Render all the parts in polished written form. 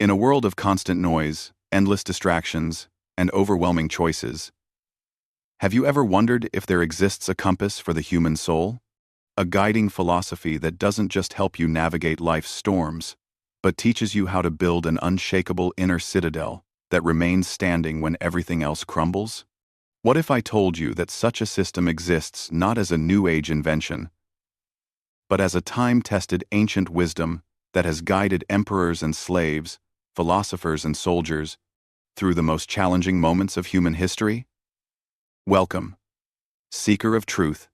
In a world of constant noise, endless distractions, and overwhelming choices, have you ever wondered if there exists a compass for the human soul? A guiding philosophy that doesn't just help you navigate life's storms, but teaches you how to build an unshakable inner citadel that remains standing when everything else crumbles? What if I told you that such a system exists not as a New Age invention, but as a time-tested ancient wisdom that has guided emperors and slaves, philosophers and soldiers, through the most challenging moments of human history? Welcome, seeker of truth,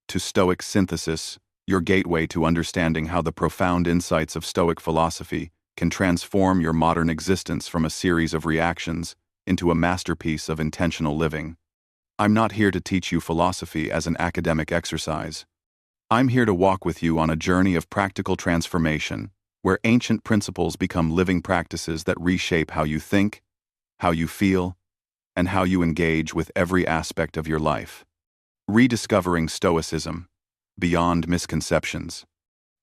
to Stoic Synthesis, your gateway to understanding how the profound insights of Stoic philosophy can transform your modern existence from a series of reactions into a masterpiece of intentional living. I'm not here to teach you philosophy as an academic exercise. I'm here to walk with you on a journey of practical transformation, where ancient principles become living practices that reshape how you think, how you feel, and how you engage with every aspect of your life. Rediscovering Stoicism, beyond misconceptions.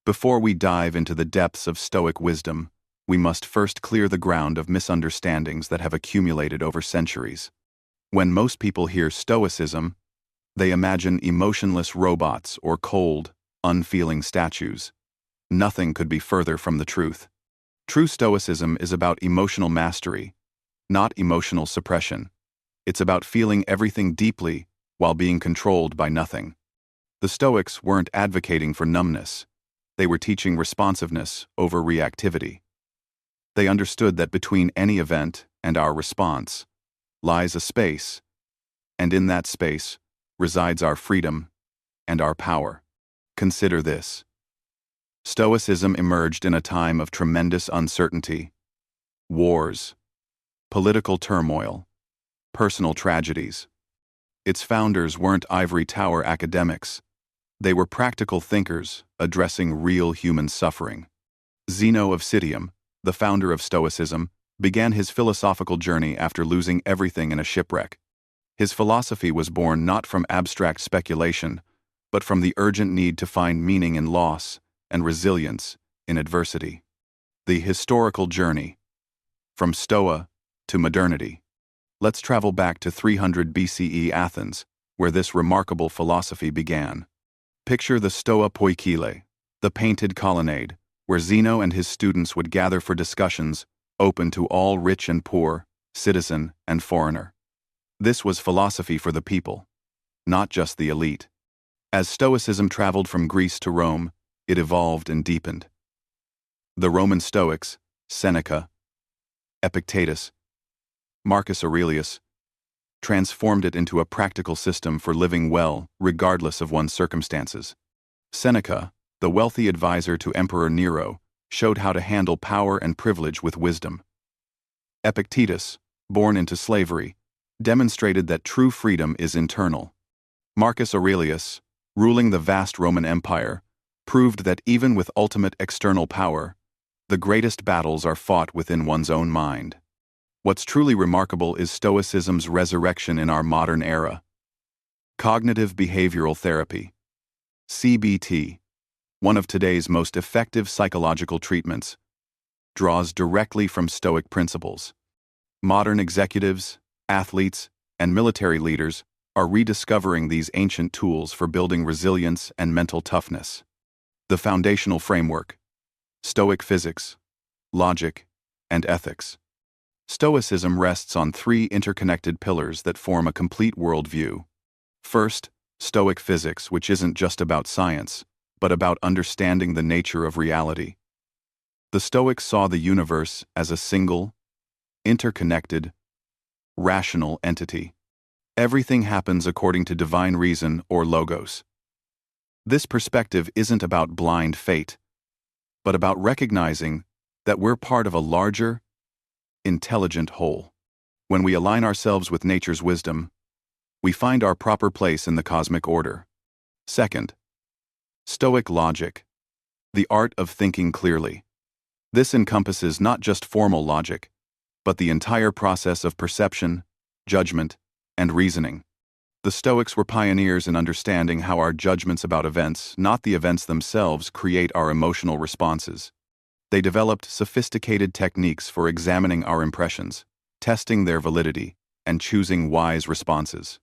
Before we dive into the depths of Stoic wisdom, we must first clear the ground of misunderstandings that have accumulated over centuries. When most people hear Stoicism, they imagine emotionless robots or cold, unfeeling statues. Nothing could be further from the truth. True Stoicism is about emotional mastery, not emotional suppression. It's about feeling everything deeply while being controlled by nothing. The Stoics weren't advocating for numbness. They were teaching responsiveness over reactivity. They understood that between any event and our response lies a space, and in that space resides our freedom and our power. Consider this. Stoicism emerged in a time of tremendous uncertainty, wars, political turmoil, personal tragedies. Its founders weren't ivory tower academics. They were practical thinkers addressing real human suffering. Zeno of Citium, the founder of Stoicism, began his philosophical journey after losing everything in a shipwreck. His philosophy was born not from abstract speculation, but from the urgent need to find meaning in loss and resilience in adversity. The historical journey, from Stoa to modernity. Let's travel back to 300 BCE Athens, where this remarkable philosophy began. Picture the Stoa Poikile, the painted colonnade, where Zeno and his students would gather for discussions open to all rich and poor, citizen and foreigner. This was philosophy for the people, not just the elite. As Stoicism traveled from Greece to Rome, it evolved and deepened. The Roman Stoics, Seneca, Epictetus, Marcus Aurelius, transformed it into a practical system for living well regardless of one's circumstances. Seneca, the wealthy advisor to Emperor Nero, showed how to handle power and privilege with wisdom. Epictetus, born into slavery, demonstrated that true freedom is internal. Marcus Aurelius, ruling the vast Roman Empire, proved that even with ultimate external power, the greatest battles are fought within one's own mind. What's truly remarkable is Stoicism's resurrection in our modern era. Cognitive behavioral therapy, CBT, one of today's most effective psychological treatments, draws directly from Stoic principles. Modern executives, athletes, and military leaders are rediscovering these ancient tools for building resilience and mental toughness. The foundational framework: Stoic physics, logic, and ethics. Stoicism rests on three interconnected pillars that form a complete worldview. First, Stoic physics, which isn't just about science, but about understanding the nature of reality. The Stoics saw the universe as a single, interconnected, rational entity. Everything happens according to divine reason or logos. This perspective isn't about blind fate, but about recognizing that we're part of a larger, intelligent whole. When we align ourselves with nature's wisdom, we find our proper place in the cosmic order. Second, Stoic logic, the art of thinking clearly. This encompasses not just formal logic, but the entire process of perception, judgment, and reasoning. The Stoics were pioneers in understanding how our judgments about events, not the events themselves, create our emotional responses. They developed sophisticated techniques for examining our impressions, testing their validity, and choosing wise responses.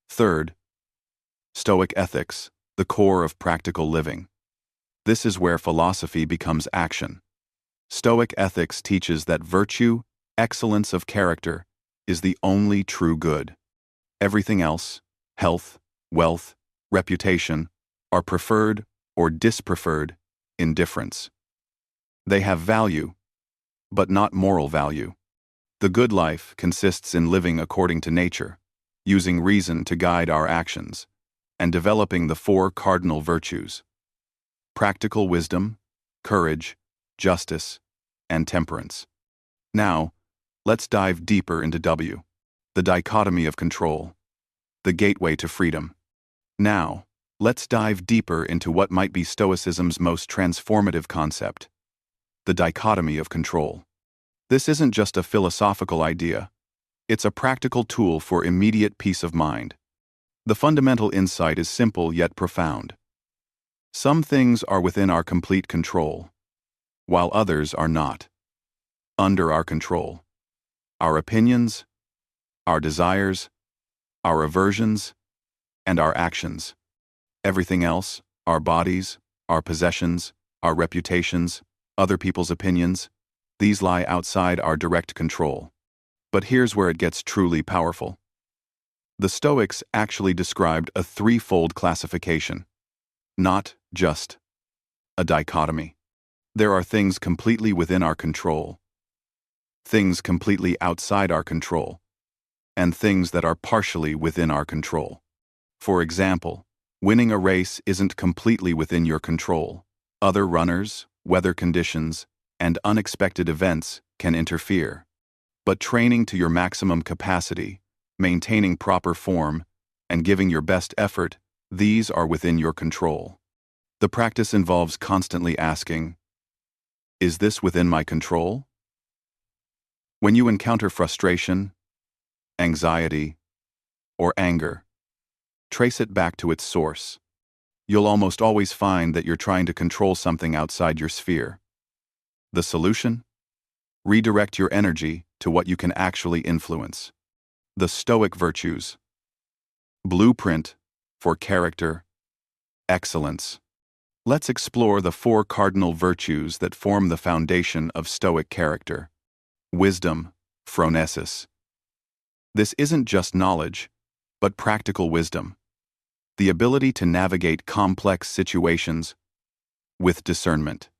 Third, Stoic ethics, the core of practical living. This is where philosophy becomes action. Stoic ethics teaches that virtue, excellence of character, is the only true good. Everything else, health, wealth, reputation, are preferred or dispreferred indifference. They have value, but not moral value. The good life consists in living according to nature, using reason to guide our actions, and developing the four cardinal virtues: practical wisdom, courage, justice, and temperance. Now, let's dive deeper into the dichotomy of control, the gateway to freedom. Now, let's dive deeper into what might be Stoicism's most transformative concept: the dichotomy of control. This isn't just a philosophical idea, it's a practical tool for immediate peace of mind. The fundamental insight is simple yet profound. Some things are within our complete control, while others are not. Under our control. Our opinions, our desires, our aversions, and our actions. Everything else, our bodies, our possessions, our reputations, other people's opinions, these lie outside our direct control. But here's where it gets truly powerful. The Stoics actually described a threefold classification, not just a dichotomy. There are things completely within our control, things completely outside our control, and things that are partially within our control. For example, winning a race isn't completely within your control. Other runners, weather conditions, and unexpected events can interfere. But training to your maximum capacity, maintaining proper form, and giving your best effort, these are within your control. The practice involves constantly asking, is this within my control? When you encounter frustration, anxiety, or anger, trace it back to its source. You'll almost always find that you're trying to control something outside your sphere. The solution? Redirect your energy to what you can actually influence. The Stoic virtues. Blueprint for character excellence. Let's explore the four cardinal virtues that form the foundation of Stoic character. Wisdom, phronesis. This isn't just knowledge, but practical wisdom. The ability to navigate complex situations with discernment.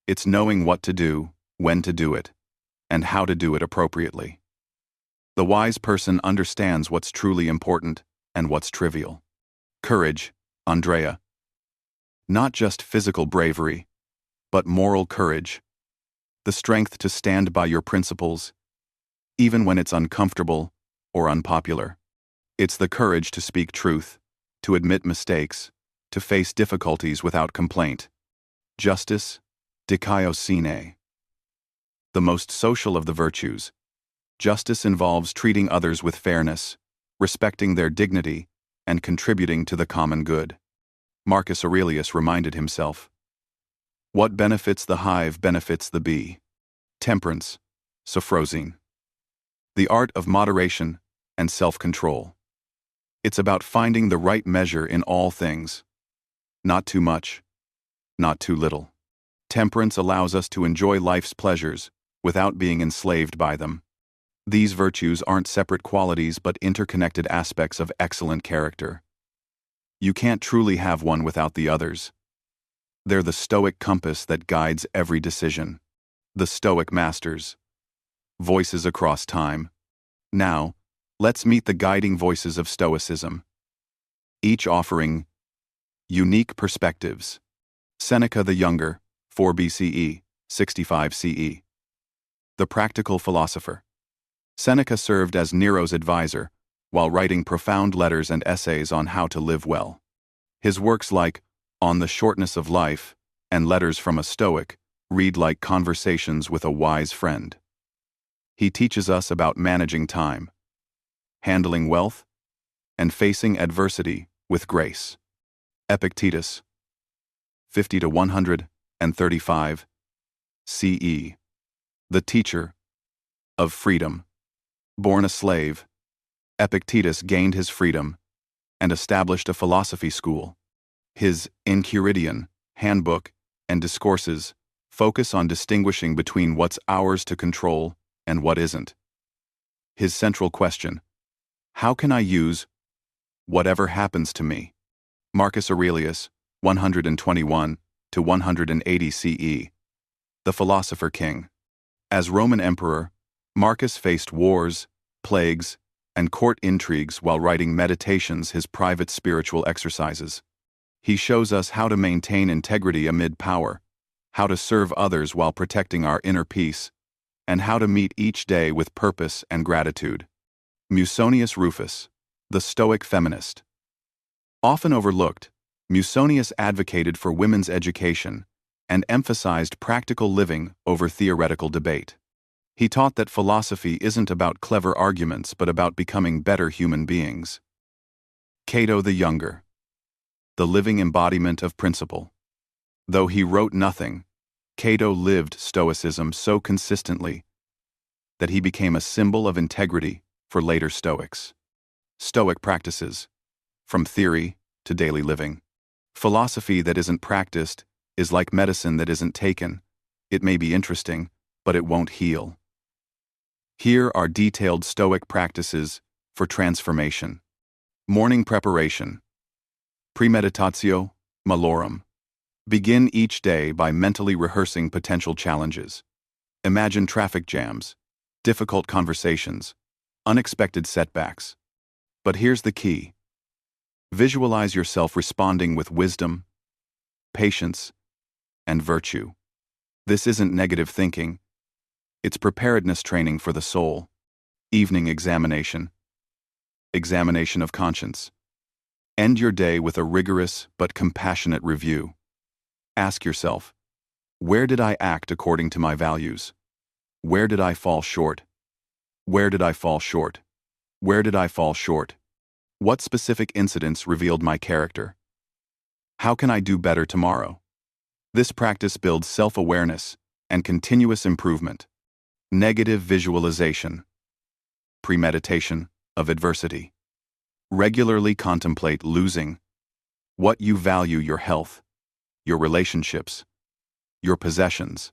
It's knowing what to do, when to do it, and how to do it appropriately. The wise person understands what's truly important and what's trivial. Courage, Andrea. Not just physical bravery, but moral courage. The strength to stand by your principles, even when it's uncomfortable or unpopular. It's the courage to speak truth, to admit mistakes, to face difficulties without complaint. Justice, Dichotomy. The most social of the virtues. Justice involves treating others with fairness, respecting their dignity, and contributing to the common good. Marcus Aurelius reminded himself, what benefits the hive benefits the bee. Temperance, Sophrosyne. The art of moderation and self-control. It's about finding the right measure in all things. Not too much, not too little. Temperance allows us to enjoy life's pleasures without being enslaved by them. These virtues aren't separate qualities but interconnected aspects of excellent character. You can't truly have one without the others. They're the Stoic compass that guides every decision. The Stoic masters. Voices across time. Now, let's meet the guiding voices of Stoicism. Each offering unique perspectives. Seneca the Younger, 4 BCE, 65 CE. The practical philosopher. Seneca served as Nero's advisor, while writing profound letters and essays on how to live well. His works like On the Shortness of Life and Letters from a Stoic read like conversations with a wise friend. He teaches us about managing time, handling wealth, and facing adversity with grace. Epictetus, 50 to 135 CE. The teacher of freedom. Born a slave, Epictetus gained his freedom and established a philosophy school. His Enchiridion, handbook, and discourses focus on distinguishing between what's ours to control and what isn't. His central question: how can I use whatever happens to me? Marcus Aurelius, 121 to 180 CE. The philosopher king. As Roman emperor, Marcus faced wars, plagues, and court intrigues while writing Meditations, his private spiritual exercises. He shows us how to maintain integrity amid power, how to serve others while protecting our inner peace, and how to meet each day with purpose and gratitude. Musonius Rufus, the Stoic feminist. Often overlooked, Musonius advocated for women's education and emphasized practical living over theoretical debate. He taught that philosophy isn't about clever arguments but about becoming better human beings. Cato the Younger, the living embodiment of principle. Though he wrote nothing, Cato lived Stoicism so consistently that he became a symbol of integrity for later Stoics. Stoic practices, from theory to daily living. Philosophy that isn't practiced is like medicine that isn't taken. It may be interesting, but it won't heal. Here are detailed Stoic practices for transformation. Morning preparation. Premeditatio malorum. Begin each day by mentally rehearsing potential challenges. Imagine traffic jams, difficult conversations, unexpected setbacks. But here's the key. Visualize yourself responding with wisdom, patience, and virtue. This isn't negative thinking. It's preparedness training for the soul. Evening examination. Examination of conscience. End your day with a rigorous but compassionate review. Ask yourself, where did I act according to my values? Where did I fall short? Where did I fall short? Where did I fall short? What specific incidents revealed my character? How can I do better tomorrow? This practice builds self-awareness and continuous improvement. Negative visualization. Premeditation of adversity. Regularly contemplate losing what you value: your health, your relationships, your possessions.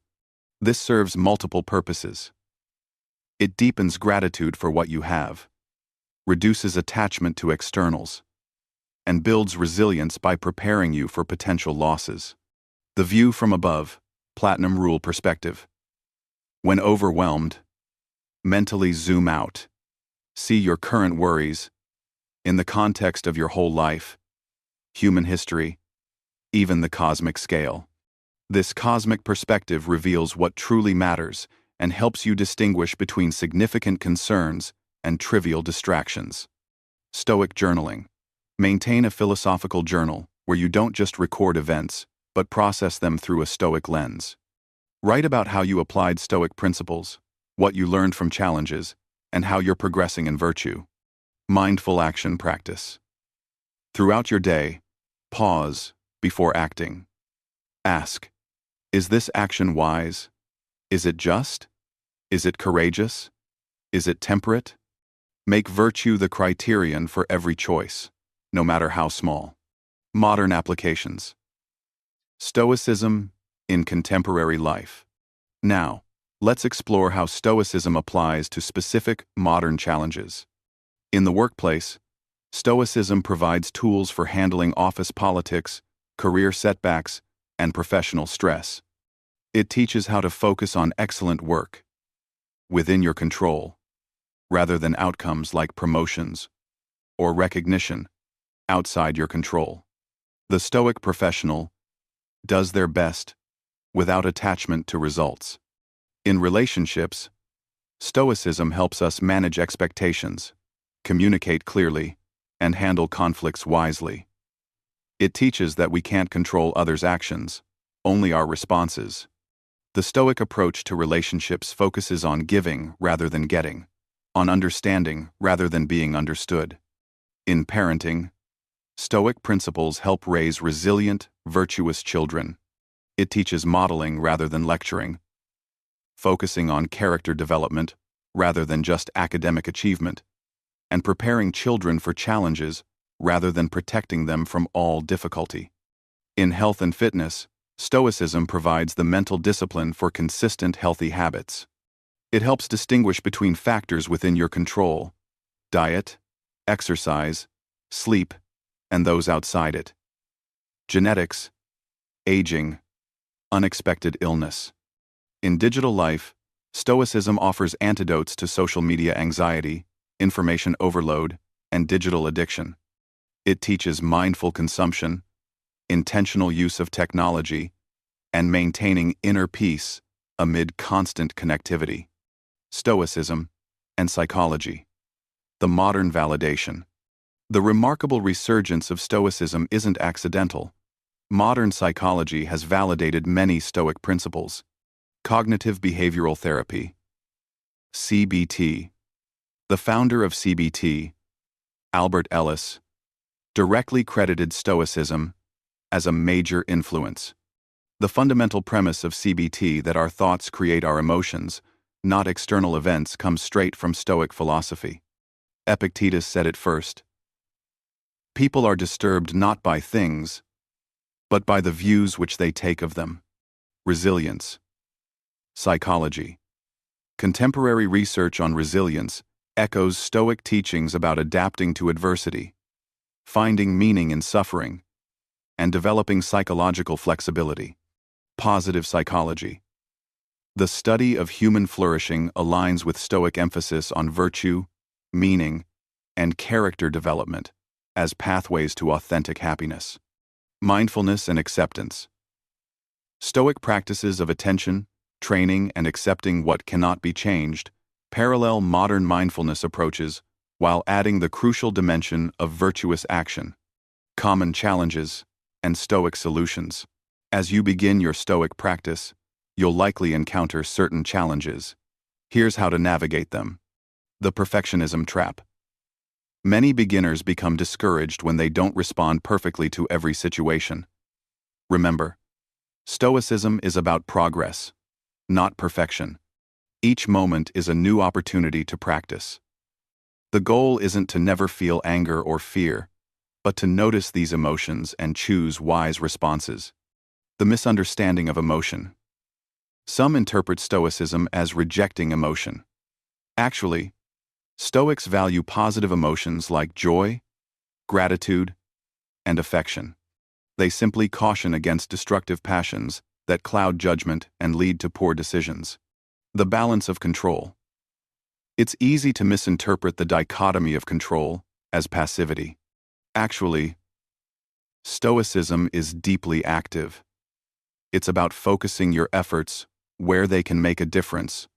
This serves multiple purposes. It deepens gratitude for what you have, reduces attachment to externals, and builds resilience by preparing you for potential losses. The view from above, Platinum Rule perspective. When overwhelmed, mentally zoom out. See your current worries in the context of your whole life, human history, even the cosmic scale. This cosmic perspective reveals what truly matters and helps you distinguish between significant concerns and trivial distractions. Stoic journaling. Maintain a philosophical journal where you don't just record events, but process them through a Stoic lens. Write about how you applied Stoic principles, what you learned from challenges, and how you're progressing in virtue. Mindful action practice. Throughout your day, pause before acting. Ask, is this action wise? Is it just? Is it courageous? Is it temperate? Make virtue the criterion for every choice, no matter how small. Modern applications. Stoicism in contemporary life. Now, let's explore how Stoicism applies to specific modern challenges. In the workplace, Stoicism provides tools for handling office politics, career setbacks, and professional stress. It teaches how to focus on excellent work within your control, rather than outcomes like promotions or recognition outside your control. The Stoic professional does their best without attachment to results. In relationships, Stoicism helps us manage expectations, communicate clearly, and handle conflicts wisely. It teaches that we can't control others' actions, only our responses. The Stoic approach to relationships focuses on giving rather than getting, on understanding rather than being understood. In parenting, Stoic principles help raise resilient, virtuous children. It teaches modeling rather than lecturing, focusing on character development rather than just academic achievement, and preparing children for challenges rather than protecting them from all difficulty. In health and fitness, Stoicism provides the mental discipline for consistent healthy habits. It helps distinguish between factors within your control: diet, exercise, sleep, and those outside it. Genetics, aging, unexpected illness. In digital life, Stoicism offers antidotes to social media anxiety, information overload, and digital addiction. It teaches mindful consumption, intentional use of technology, and maintaining inner peace amid constant connectivity. Stoicism and psychology. The modern validation. The remarkable resurgence of Stoicism isn't accidental. Modern psychology has validated many Stoic principles. Cognitive behavioral therapy, CBT. The founder of CBT, Albert Ellis, directly credited Stoicism as a major influence. The fundamental premise of CBT, that our thoughts create our emotions, not external events, comes straight from Stoic philosophy. Epictetus said it first. People are disturbed not by things, but by the views which they take of them. Resilience. Psychology. Contemporary research on resilience echoes Stoic teachings about adapting to adversity, finding meaning in suffering, and developing psychological flexibility. Positive psychology. The study of human flourishing aligns with Stoic emphasis on virtue, meaning, and character development as pathways to authentic happiness. Mindfulness and acceptance. Stoic practices of attention, training, and accepting what cannot be changed parallel modern mindfulness approaches while adding the crucial dimension of virtuous action. Common challenges and Stoic solutions. As you begin your Stoic practice, you'll likely encounter certain challenges. Here's how to navigate them. The perfectionism trap. Many beginners become discouraged when they don't respond perfectly to every situation. Remember, Stoicism is about progress, not perfection. Each moment is a new opportunity to practice. The goal isn't to never feel anger or fear, but to notice these emotions and choose wise responses. The misunderstanding of emotion. Some interpret Stoicism as rejecting emotion. Actually, Stoics value positive emotions like joy, gratitude, and affection. They simply caution against destructive passions that cloud judgment and lead to poor decisions. The balance of control. It's easy to misinterpret the dichotomy of control as passivity. Actually, Stoicism is deeply active. It's about focusing your efforts where they can make a difference,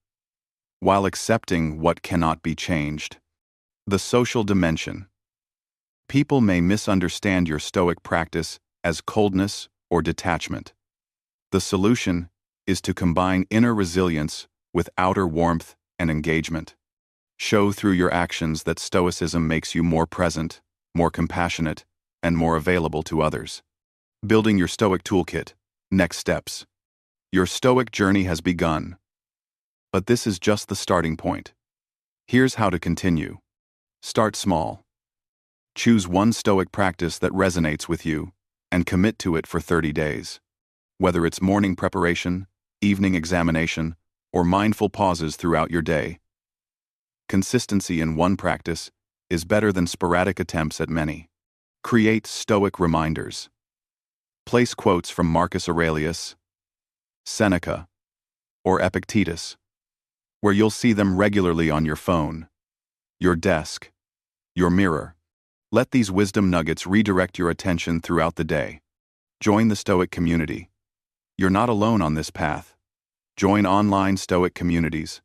while accepting what cannot be changed. The social dimension. People may misunderstand your Stoic practice as coldness or detachment. The solution is to combine inner resilience with outer warmth and engagement. Show through your actions that Stoicism makes you more present, more compassionate, and more available to others. Building your Stoic toolkit. Next steps. Your Stoic journey has begun. But this is just the starting point. Here's how to continue. Start small. Choose one Stoic practice that resonates with you and commit to it for 30 days. Whether it's morning preparation, evening examination, or mindful pauses throughout your day. Consistency in one practice is better than sporadic attempts at many. Create Stoic reminders. Place quotes from Marcus Aurelius, Seneca, or Epictetus, where you'll see them regularly on your phone, your desk, your mirror. Let these wisdom nuggets redirect your attention throughout the day. Join the Stoic community. You're not alone on this path. Join online Stoic communities,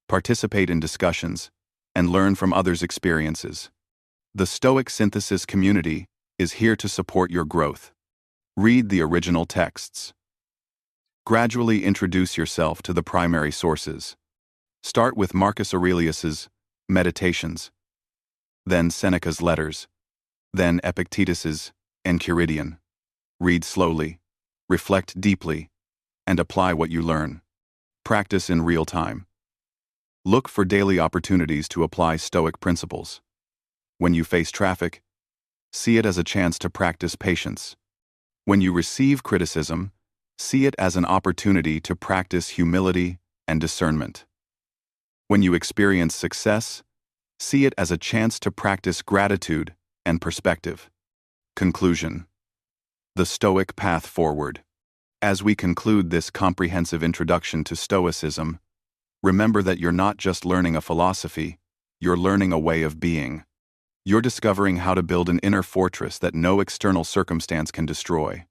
participate in discussions, and learn from others' experiences. The Stoic Synthesis community is here to support your growth. Read the original texts. Gradually introduce yourself to the primary sources. Start with Marcus Aurelius's Meditations, then Seneca's Letters, then Epictetus's Enchiridion. Read slowly, reflect deeply, and apply what you learn. Practice in real time. Look for daily opportunities to apply Stoic principles. When you face traffic, see it as a chance to practice patience. When you receive criticism, see it as an opportunity to practice humility and discernment. When you experience success, see it as a chance to practice gratitude and perspective. Conclusion. The Stoic Path Forward. As we conclude this comprehensive introduction to Stoicism, remember that you're not just learning a philosophy, you're learning a way of being. You're discovering how to build an inner fortress that no external circumstance can destroy.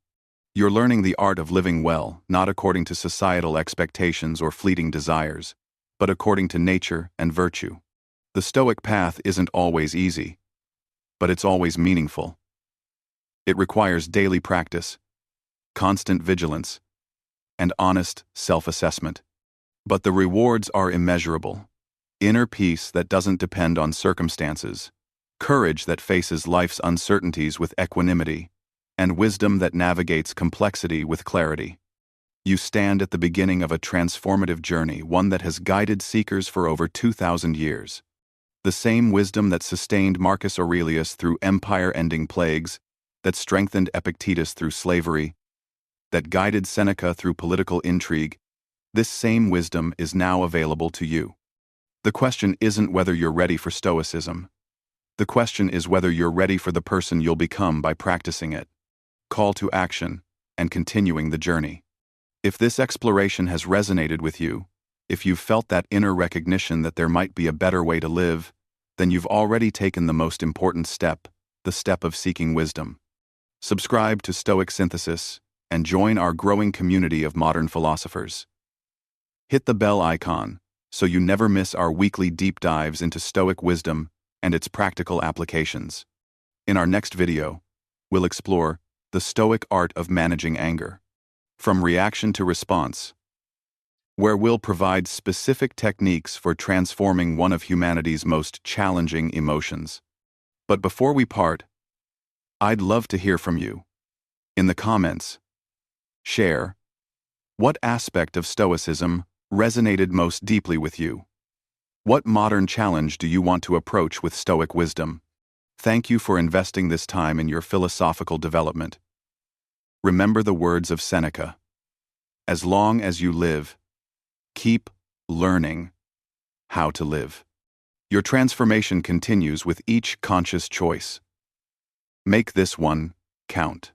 You're learning the art of living well, not according to societal expectations or fleeting desires, but according to nature and virtue. The Stoic path isn't always easy, but it's always meaningful. It requires daily practice, constant vigilance, and honest self-assessment. But the rewards are immeasurable. Inner peace that doesn't depend on circumstances, courage that faces life's uncertainties with equanimity, and wisdom that navigates complexity with clarity. You stand at the beginning of a transformative journey, one that has guided seekers for over 2,000 years. The same wisdom that sustained Marcus Aurelius through empire-ending plagues, that strengthened Epictetus through slavery, that guided Seneca through political intrigue, this same wisdom is now available to you. The question isn't whether you're ready for Stoicism. The question is whether you're ready for the person you'll become by practicing it. Call to action and continuing the journey. If this exploration has resonated with you, if you've felt that inner recognition that there might be a better way to live, then you've already taken the most important step, the step of seeking wisdom. Subscribe to Stoic Synthesis and join our growing community of modern philosophers. Hit the bell icon so you never miss our weekly deep dives into Stoic wisdom and its practical applications. In our next video, we'll explore the Stoic art of managing anger, from reaction to response, where we'll provide specific techniques for transforming one of humanity's most challenging emotions. But before we part, I'd love to hear from you. In the comments, share what aspect of Stoicism resonated most deeply with you. What modern challenge do you want to approach with Stoic wisdom? Thank you for investing this time in your philosophical development. Remember the words of Seneca. As long as you live, keep learning how to live. Your transformation continues with each conscious choice. Make this one count.